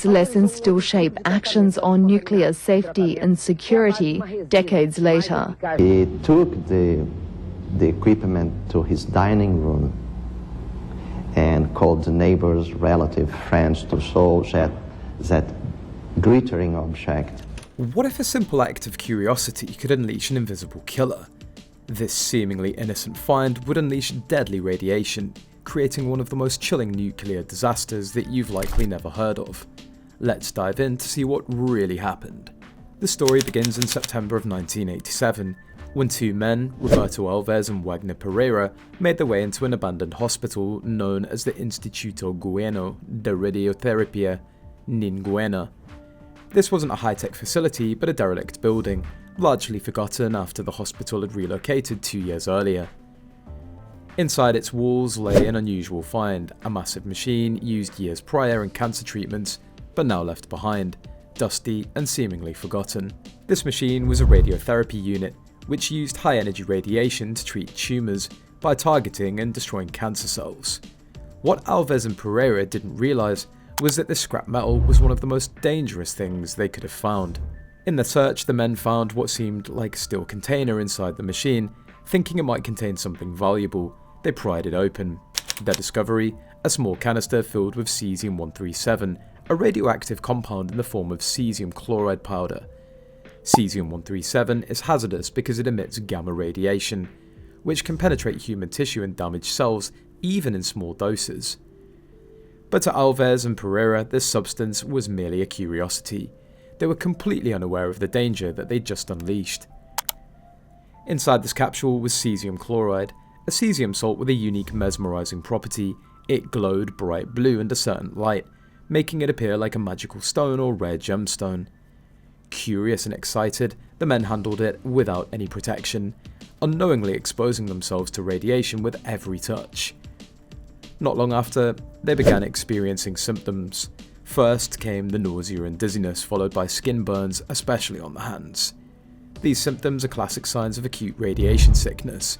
Lessons still shape actions on nuclear safety and security decades later. He took the equipment to his dining room and called the neighbors, relatives, friends to show that glittering object. What if a simple act of curiosity could unleash an invisible killer? This seemingly innocent find would unleash deadly radiation, creating one of the most chilling nuclear disasters that you've likely never heard of. Let's dive in to see what really happened. The story begins in September of 1987, when two men, Roberto Alves and Wagner Pereira, made their way into an abandoned hospital known as the Instituto Goiano de Radioterapia Goiânia. This wasn't a high-tech facility, but a derelict building, largely forgotten after the hospital had relocated 2 years earlier. Inside its walls lay an unusual find, a massive machine used years prior in cancer treatments, but now left behind, dusty and seemingly forgotten. This machine was a radiotherapy unit, which used high-energy radiation to treat tumours by targeting and destroying cancer cells. What Alves and Pereira didn't realise was that this scrap metal was one of the most dangerous things they could have found. In their search, the men found what seemed like a steel container inside the machine. Thinking it might contain something valuable, they pried it open. Their discovery, a small canister filled with cesium-137, a radioactive compound in the form of cesium chloride powder. Cesium-137 is hazardous because it emits gamma radiation, which can penetrate human tissue and damage cells even in small doses. But to Alves and Pereira, this substance was merely a curiosity. They were completely unaware of the danger that they'd just unleashed. Inside this capsule was cesium chloride, a cesium salt with a unique mesmerizing property. It glowed bright blue under certain light, making it appear like a magical stone or rare gemstone. Curious and excited, the men handled it without any protection, unknowingly exposing themselves to radiation with every touch. Not long after, they began experiencing symptoms. First came the nausea and dizziness, followed by skin burns, especially on the hands. These symptoms are classic signs of acute radiation sickness.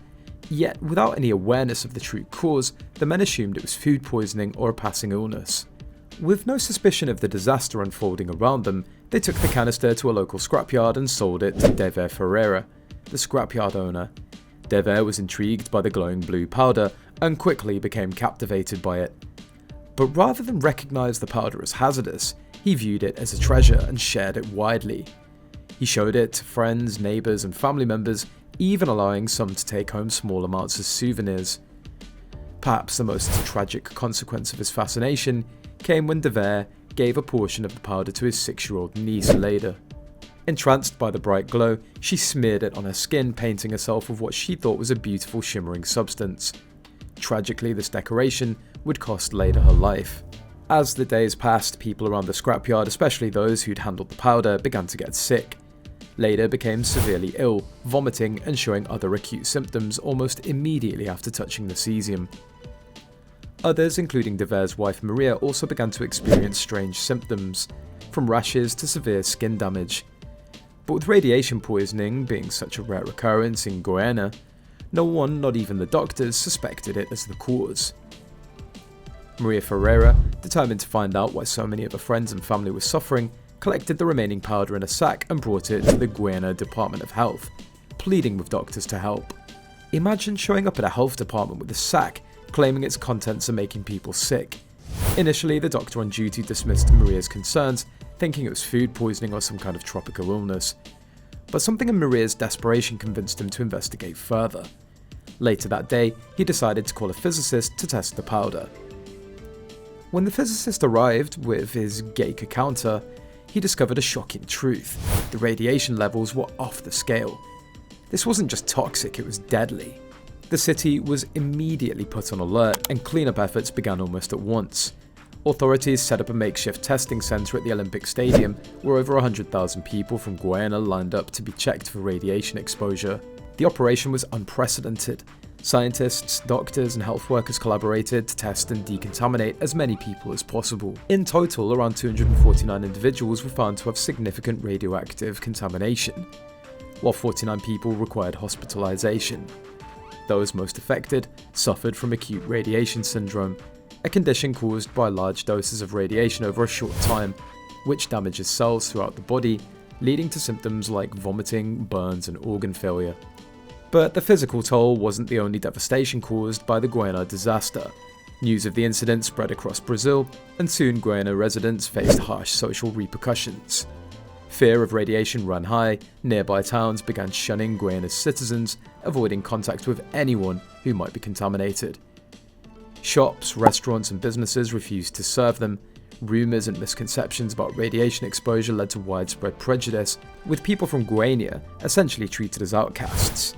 Yet, without any awareness of the true cause, the men assumed it was food poisoning or a passing illness. With no suspicion of the disaster unfolding around them, they took the canister to a local scrapyard and sold it to Dever Ferreira, the scrapyard owner. Dever was intrigued by the glowing blue powder and quickly became captivated by it. But rather than recognise the powder as hazardous, he viewed it as a treasure and shared it widely. He showed it to friends, neighbours and family members, even allowing some to take home small amounts as souvenirs. Perhaps the most tragic consequence of his fascination came when Dever gave a portion of the powder to his 6-year-old niece later. Entranced by the bright glow, she smeared it on her skin, painting herself with what she thought was a beautiful shimmering substance. Tragically, this decoration would cost later her life. As the days passed, people around the scrapyard, especially those who'd handled the powder, began to get sick. Later became severely ill, vomiting and showing other acute symptoms almost immediately after touching the cesium. Others, including Dever's wife Maria, also began to experience strange symptoms, from rashes to severe skin damage. But with radiation poisoning being such a rare occurrence in Goiânia, no one, not even the doctors, suspected it as the cause. Maria Ferreira, determined to find out why so many of her friends and family were suffering, collected the remaining powder in a sack and brought it to the Goiânia Department of Health, pleading with doctors to help. Imagine showing up at a health department with a sack, claiming its contents are making people sick. Initially, the doctor on duty dismissed Maria's concerns, thinking it was food poisoning or some kind of tropical illness. But something in Maria's desperation convinced him to investigate further. Later that day, he decided to call a physicist to test the powder. When the physicist arrived with his Geiger counter, he discovered a shocking truth. The radiation levels were off the scale. This wasn't just toxic, it was deadly. The city was immediately put on alert, and cleanup efforts began almost at once. Authorities set up a makeshift testing centre at the Olympic Stadium, where over 100,000 people from Goiânia lined up to be checked for radiation exposure. The operation was unprecedented. Scientists, doctors and health workers collaborated to test and decontaminate as many people as possible. In total, around 249 individuals were found to have significant radioactive contamination, while 49 people required hospitalization. Those most affected suffered from acute radiation syndrome, a condition caused by large doses of radiation over a short time, which damages cells throughout the body, leading to symptoms like vomiting, burns, and organ failure. But the physical toll wasn't the only devastation caused by the Goiânia disaster. News of the incident spread across Brazil, and soon Goiânia residents faced harsh social repercussions. Fear of radiation ran high, nearby towns began shunning Goiânia's citizens, avoiding contact with anyone who might be contaminated. Shops, restaurants, and businesses refused to serve them. Rumours and misconceptions about radiation exposure led to widespread prejudice, with people from Goiânia essentially treated as outcasts.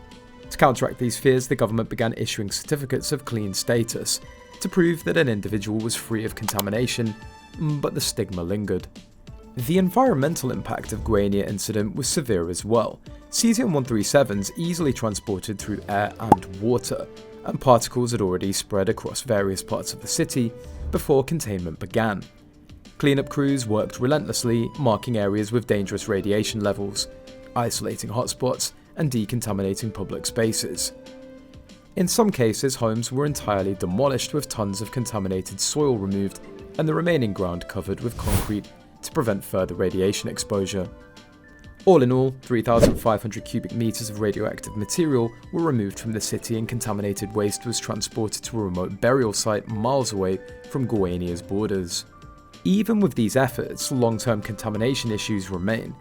To counteract these fears, the government began issuing certificates of clean status to prove that an individual was free of contamination, but the stigma lingered. The environmental impact of Goiânia incident was severe as well. Cesium-137s easily transported through air and water, and particles had already spread across various parts of the city before containment began. Cleanup crews worked relentlessly, marking areas with dangerous radiation levels, isolating hotspots, and decontaminating public spaces. In some cases, homes were entirely demolished with tons of contaminated soil removed and the remaining ground covered with concrete to prevent further radiation exposure. All in all, 3,500 cubic meters of radioactive material were removed from the city, and contaminated waste was transported to a remote burial site miles away from Goiânia's borders. Even with these efforts, long-term contamination issues remain.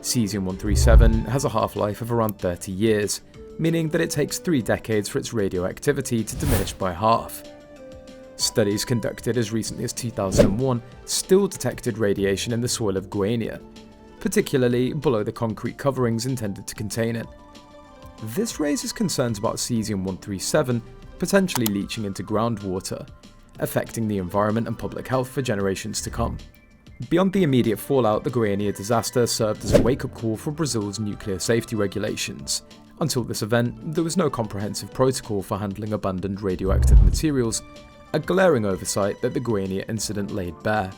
Cesium-137 has a half-life of around 30 years, meaning that it takes 3 decades for its radioactivity to diminish by half. Studies conducted as recently as 2001 still detected radiation in the soil of Goiânia, particularly below the concrete coverings intended to contain it. This raises concerns about cesium-137 potentially leaching into groundwater, affecting the environment and public health for generations to come. Beyond the immediate fallout, the Goiânia disaster served as a wake-up call for Brazil's nuclear safety regulations. Until this event, there was no comprehensive protocol for handling abandoned radioactive materials, a glaring oversight that the Goiânia incident laid bare.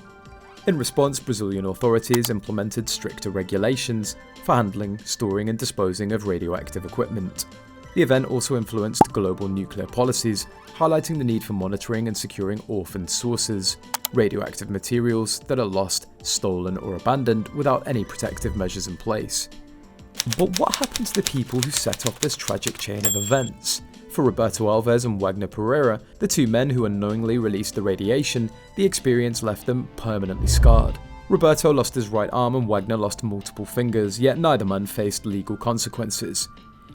In response, Brazilian authorities implemented stricter regulations for handling, storing, and disposing of radioactive equipment. The event also influenced global nuclear policies, highlighting the need for monitoring and securing orphaned sources, radioactive materials that are lost, stolen, or abandoned without any protective measures in place. But what happened to the people who set off this tragic chain of events? For Roberto Alves and Wagner Pereira, the two men who unknowingly released the radiation, the experience left them permanently scarred. Roberto lost his right arm and Wagner lost multiple fingers, yet neither man faced legal consequences.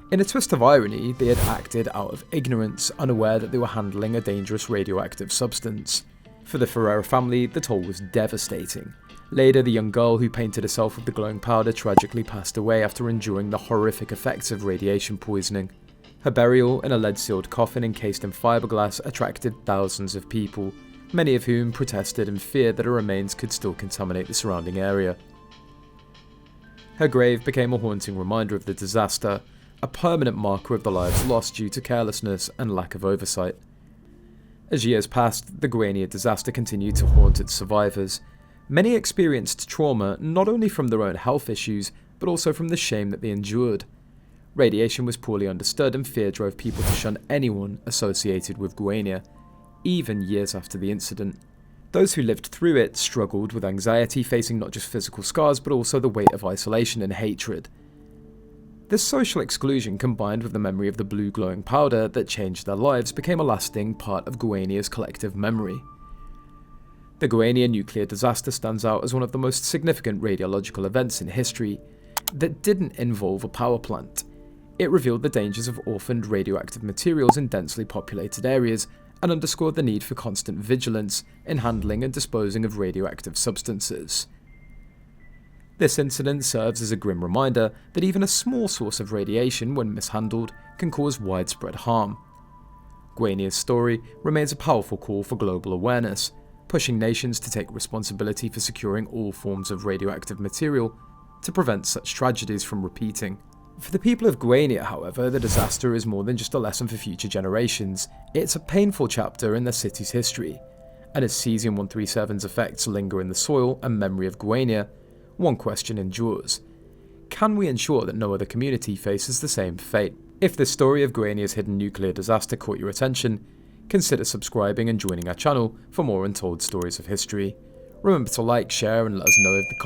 In a twist of irony, they had acted out of ignorance, unaware that they were handling a dangerous radioactive substance. For the Ferreira family, the toll was devastating. Later, the young girl who painted herself with the glowing powder tragically passed away after enduring the horrific effects of radiation poisoning. Her burial in a lead-sealed coffin encased in fiberglass attracted thousands of people, many of whom protested in fear that her remains could still contaminate the surrounding area. Her grave became a haunting reminder of the disaster, a permanent marker of the lives lost due to carelessness and lack of oversight. As years passed, the Goiânia disaster continued to haunt its survivors. Many experienced trauma not only from their own health issues, but also from the shame that they endured. Radiation was poorly understood, and fear drove people to shun anyone associated with Goiânia, even years after the incident. Those who lived through it struggled with anxiety, facing not just physical scars, but also the weight of isolation and hatred. This social exclusion, combined with the memory of the blue glowing powder that changed their lives, became a lasting part of Goiânia's collective memory. The Goiânia nuclear disaster stands out as one of the most significant radiological events in history that didn't involve a power plant. It revealed the dangers of orphaned radioactive materials in densely populated areas and underscored the need for constant vigilance in handling and disposing of radioactive substances. This incident serves as a grim reminder that even a small source of radiation, when mishandled, can cause widespread harm. Goiânia's story remains a powerful call for global awareness, pushing nations to take responsibility for securing all forms of radioactive material to prevent such tragedies from repeating. For the people of Goiânia, however, the disaster is more than just a lesson for future generations. It's a painful chapter in the city's history, and as cesium-137's effects linger in the soil and memory of Goiânia, one question endures. Can we ensure that no other community faces the same fate? If this story of Goiânia's hidden nuclear disaster caught your attention, consider subscribing and joining our channel for more untold stories of history. Remember to like, share and let us know in the comments